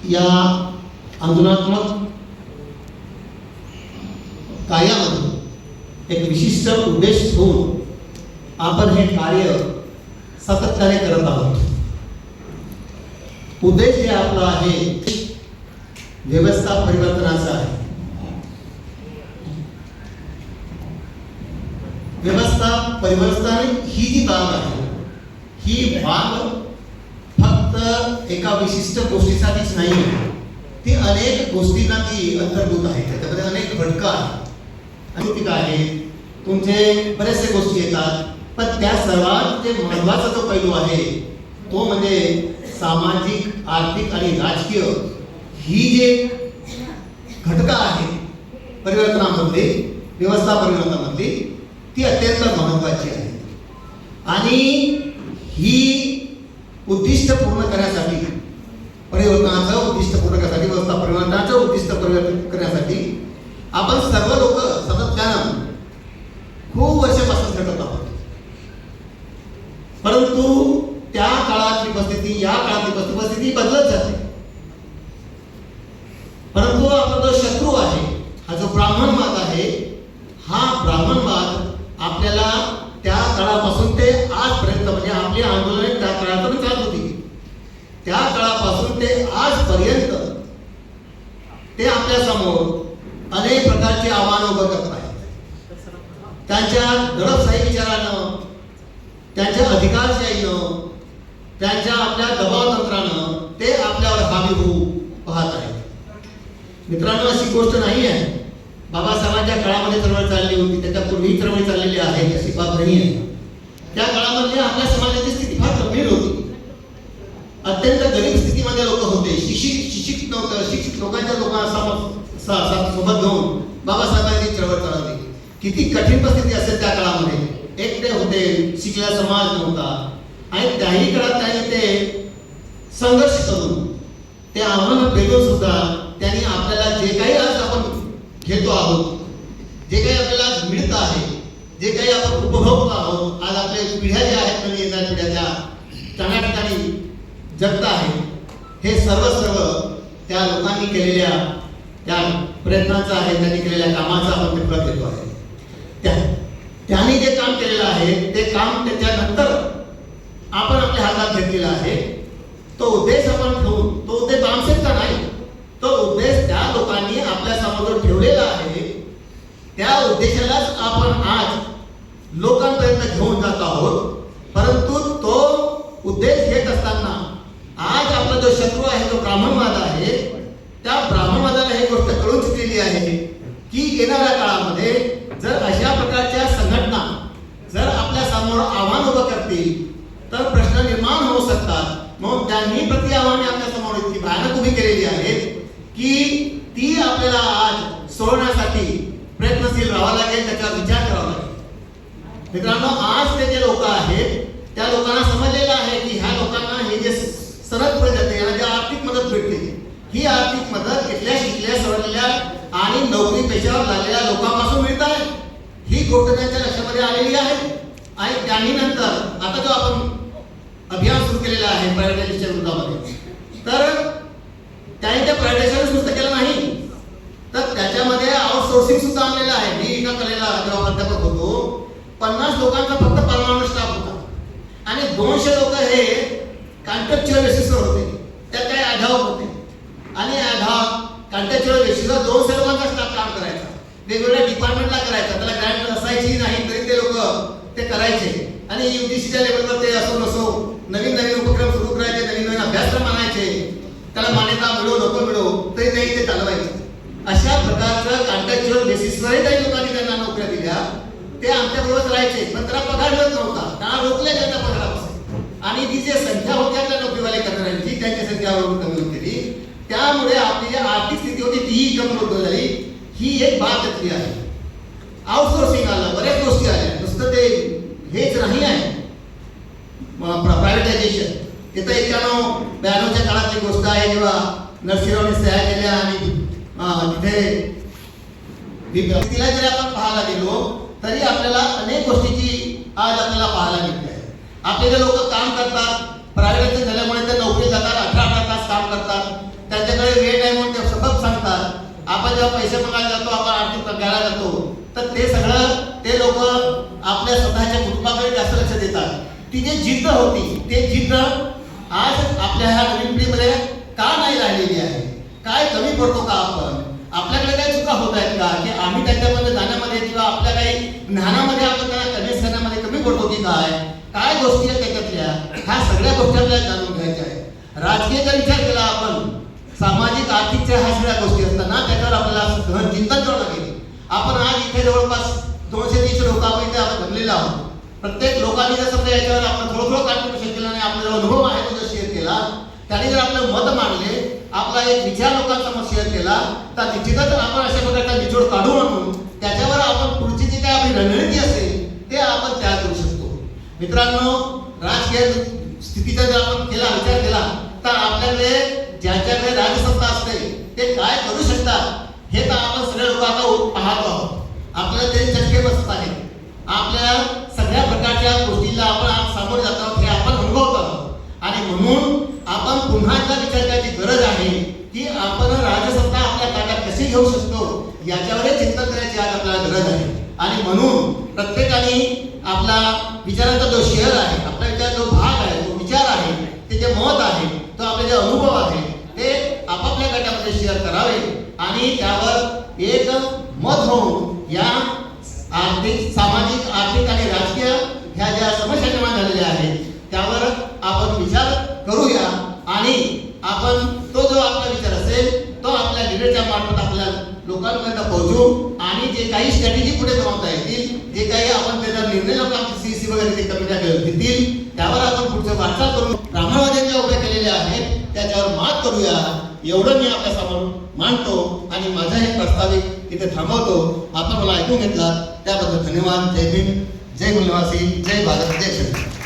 या आंदोलनात्मक कार्यामध्ये एक विशिष्ट उद्देश ठेवून आपण हे कार्य सातत्याने करत आहोत. उद्देश जे आपला आहे व्यवस्था परिवर्तनाचा आहे. व्यवस्था परिवर्तन ही जी बाब आहे ही बाब फक्त एका विशिष्ट गोष्टीसाठीच नाही, ती अनेक गोष्टींना ती अंतर्भूत आहे. त्याच्यामध्ये अनेक घटक आहेत आहे, तुमचे बरेचसे गोष्टी येतात, पण त्या सर्वात जे महत्वाचा जो पैलू आहे तो म्हणजे सामाजिक, आर्थिक आणि राजकीय ही जे घटक आहे परिवर्तनामध्ये, व्यवस्था परिवर्तनामध्ये, ती अत्यंत महत्वाची आहे. आणि ही उद्दिष्ट पूर्ण करण्यासाठी, परिवर्तनाचं उद्दिष्ट पूर्ण करण्यासाठी, व्यवस्था परिवर्तनाचं उद्दिष्ट परिवर्तन करण्यासाठी आपण सर्व लोक सातत्यानं खूप वर्षापासून झटत आहोत. परंतु त्या काळातली परिस्थिती, या काळातली परिस्थिती बदलत जाते. परंतु आपला जो शत्रू आहे, हा जो ब्राह्मणवाद आहे, हा ब्राह्मणवाद आपल्याला त्या काळापासून ते आजपर्यंत, म्हणजे आपली आंदोलने त्या काळातून चालत होती, त्या काळापासून ते आजपर्यंत ते आपल्या समोर अनेक प्रकारचे आव्हानं उभं करत आहेत. त्यांच्या दडपशाही विचारानं, त्यांच्या अधिकारशाहीनं, त्यांच्या आपल्या दबाव तंत्रानं ते आपल्यावर हावी होऊ पाहत आहेत. मित्रांनो, अशी गोष्ट नाही आहे बाबासाहेबांच्या काळामध्ये चळवळ चालली होती, त्याच्या पूर्वी चळवळ चाललेली आहे अशी बाब नाही आहे. त्या काळामध्ये आपल्या समाजाची स्थिती फार गंभीर होती. अत्यंत गरीब स्थितीमध्ये लोक होते. शिक्षित नव्हतं. शिक्षित सोबत घेऊन बाबासाहेबांनी चळवळ चालवली. किती कठीण परिस्थिती असेल त्या काळामध्ये. एकटे होते, शिकलेला समाज नव्हता, आणि त्याही काळात त्यांनी ते संघर्ष करून, ते आव्हानं पेलून सुद्धा त्यांनी आपल्याला जे काही आज आपण घेतो आहोत, जे काही आपल्याला मिळत आहे, जे काही आपण उपभोगतो आहोत, आज आपल्या पिढ्या ज्या आहेत, नवीन येणाऱ्या पिढ्या ज्या चांगल्या ठिकाणी जगत आहे, हे सर्व त्या लोकांनी केलेल्या त्या प्रयत्नांचा आहे, त्यांनी केलेल्या कामाचा आपण ते फळ घेतो आहे. त्यांनी जे काम केलेलं आहे ते काम त्याच्यानंतर आपण आपल्या हातात घेतलेला आहे. तो उद्देश आपण ठेवून, तो उद्देश बामसेटचा नाही, तो उद्देश त्या लोकांनी आपल्या समोर ठेवलेला आहे. त्या उद्देशालाच आपण आज लोकांपर्यंत घेऊन जात आहोत. परंतु तो उद्देश घेत असताना आज आपला जो शत्रू आहे, जो ब्राह्मणवाद आहे, त्या ब्राह्मणवादाला ही गोष्ट कळून चुकलेली आहे की येणाऱ्या काळामध्ये जर अशा प्रकारच्या संघटना जर आपल्या समोर आव्हान उभं करतील तर प्रश्न निर्माण होऊ शकतात. म्हणून त्यांनी प्रति आव्हाने आपल्या समोर इतकी भयानक उभी केलेली आहेत की ती आपल्याला आज सोडण्यासाठी प्रयत्नशील राहावं लागेल, त्याच्यावर विचार करावा लागेल. मित्रांनो, आज ते जे लोक आहेत त्या लोकांना समजलेलं आहे की ह्या लोकांना हे जे सरळ पुढे जाते, यांना जी आर्थिक मदत भेटते, ही आर्थिक मदत इथल्या शिकल्या सवरलेल्या आणि नोकरी पेशावर लागलेल्या लोकांपासून मिळत आहे. ही गोष्ट त्यांच्या लक्षामध्ये आलेली आहे. आणि त्यांनी नंतर आता जो आपण अभियान सुरू केलेलं आहे प्रायव्हेटायझेशनच्या विरोधामध्ये, तर त्यांनी त्या प्रायव्हेटायझेशन नुसतं केलं नाही, तर त्याच्यामध्ये आउटसोर्सिंग सुद्धा आणलेलं आहे. मी एका कलेला जेव्हा प्राध्यापक होतो, 50 लोकांचा फक्त परमानंट स्टाफ होता आणि 200 लोक हे कॉन्ट्रॅक्च्युअल बेसिसवर होते. त्यात काही अढाव होते आणि अढाव कॉन्ट्रॅक्च्युअल बेसिसवर 200 लोकांचा स्टाफ काम करायचा, वेगवेगळ्या डिपार्टमेंटला करायचा. त्याला ग्रँट असायची नाही तरी ते लोक ते करायचे. आणि UGCच्या लेवलवर ते असो नसो नवीन उपक्रम सुरू करायचे, नवीन अभ्यासक्रम आणायचे. त्याला मान्यता मिळो नको मिळो तरी ते चालवायचे. अशा प्रकारचं कॉन्ट्रॅक्च्युअल बेसिसवरही काही लोकांनी त्यांना नोकऱ्या दिल्या. ते आमच्याबरोबर राहायचे, पण त्याला पगार मिळत नव्हता. त्यांना रोखले त्यांच्या पगारापासून. आणि ती जी संख्या होती आपल्या नोकरीवाले करणाऱ्यांची, त्यांची संख्या कमी होत गेली. त्यामुळे आपली जी आर्थिक स्थिती होती तीही कमी होत झाली. ही एक बाब त्यातली आहे. आउटसोर्सिंग आलं, बऱ्याच गोष्टी आल्या. नुसतं ते हेच नाही आहे प्रायव्हेटायझेशन. ते तर 91-92च्या काळातली गोष्ट आहे, जेव्हा नरसिंहरावने सह्या केल्या आणि तिथे तिला जरी आपण पाहायला गेलो तरी आपल्याला अनेक गोष्टीची आज आपल्याला पाहायला मिळते आहे. आपले जे लोक काम करतात प्रायव्हेट झाल्यामुळे ते नोकरी जातात, 18 तास काम करतात, त्यांच्या आपण जेव्हा पैसे मागायला जातो, आपण आर्थिक प्रकाराला जातो, तर ते सगळं ते लोक आपल्या स्वतःच्या कुटुंबाकडे जास्त लक्ष देतात. ती जी जिद्द होती, ते जिद्द आज आपल्या ह्या नवीन पिढीमध्ये का नाही राहिलेली आहे? काय कमी पडतो का आपण? आपल्याकडे काही चुका होत आहेत का की आम्ही त्यांच्यामध्ये जाण्यामध्ये किंवा आपल्या काही ज्ञानामध्ये आपण त्यांना कन्व्हिन्स करण्यामध्ये कमी पडतो की काय? काय गोष्टी आहेत त्याच्यातल्या? ह्या सगळ्या गोष्टी आपल्याला जाणून घ्यायच्या आहेत. राजकीयचा विचार केला आपण, सामाजिक आर्थिकच्या ह्या सगळ्या गोष्टी असताना त्याच्यावर आपल्याला गहन चिंतन करावं लागेल. आपण आज इथे जवळपास 200-300 लोक आपण इथे आपण जमलेलो आहोत. प्रत्येक लोकांनी जर समजा याच्यावर आपण थोडं कॉन्ट्रिब्युशन केलं आणि आपला अनुभव आहे तो जर शेअर केला, त्यांनी जर आपलं मत मांडले, आपला एक विचार लोकांसमोर शेअर केला, तर निश्चितच आपण अशा प्रकारचा निचोड काढू आणून त्याच्यावर आपण पुढची जी काय आपली रणनीती असेल ते आपण तयार करू शकतो. मित्रांनो, राजकीय स्थितीचा जर आपण विचार केला तर आपल्याकडे ज्यांच्याकडे राजसत्ता असते ते काय करू शकतात हे तर आपण सगळे लोक आता पाहतो आहोत. आपल्याला ते चटके बसत आहेत. आपल्या सगळ्या प्रकारच्या गोष्टीला आपण आज सामोरे जात आहोत हे आपण अनुभवत आहोत. आणि म्हणून आपण पुन्हा एकदा विचार करायची गरज आहे की आपण राजसत्ता आपल्या ताब्यात कशी घेऊ शकतो याच्यावरही चिंतन करायची आज आपल्याला गरज आहे. आणि म्हणून प्रत्येकाने आपला विचारांचा जो शेअर आहे, आपल्या विचाराचा जो भाग आहे, तो विचार आहे, ते जे मत आहे, तो आपले जे अनुभव आहे ते आपापल्या गटामध्ये शेअर करावे आणि त्यावर एक मत होऊन या आर्थिक, सामाजिक, आर्थिक आणि राजकीय ह्या ज्या समस्या निर्माण झालेल्या आहेत त्यावर आपण विचार करूया आणि आपण तो जो आपला विचार असेल तो आपल्या लीडरच्या मार्फत आपल्या लोकांपर्यंत पोहोचू आणि जे काही स्ट्रॅटेजी पुढे बनवता येतील, जे काही आपण त्याचा निर्णय लोकांची सीसी वगैरे ते कमिट्या घेतील त्यावर आपण पुढचं वाटचाल करून ब्राह्मणवाद्यांच्या उभ्या केलेल्या आहेत त्याच्यावर मात करूया, एवढं मी आपल्या समोर मांडतो आणि माझा हे प्रस्तावित इथे थांबवतो. आपण मला ऐकून घेतला त्याबद्दल धन्यवाद. जय भीम, जय मूल्यवासी, जय भारत, जय श्री.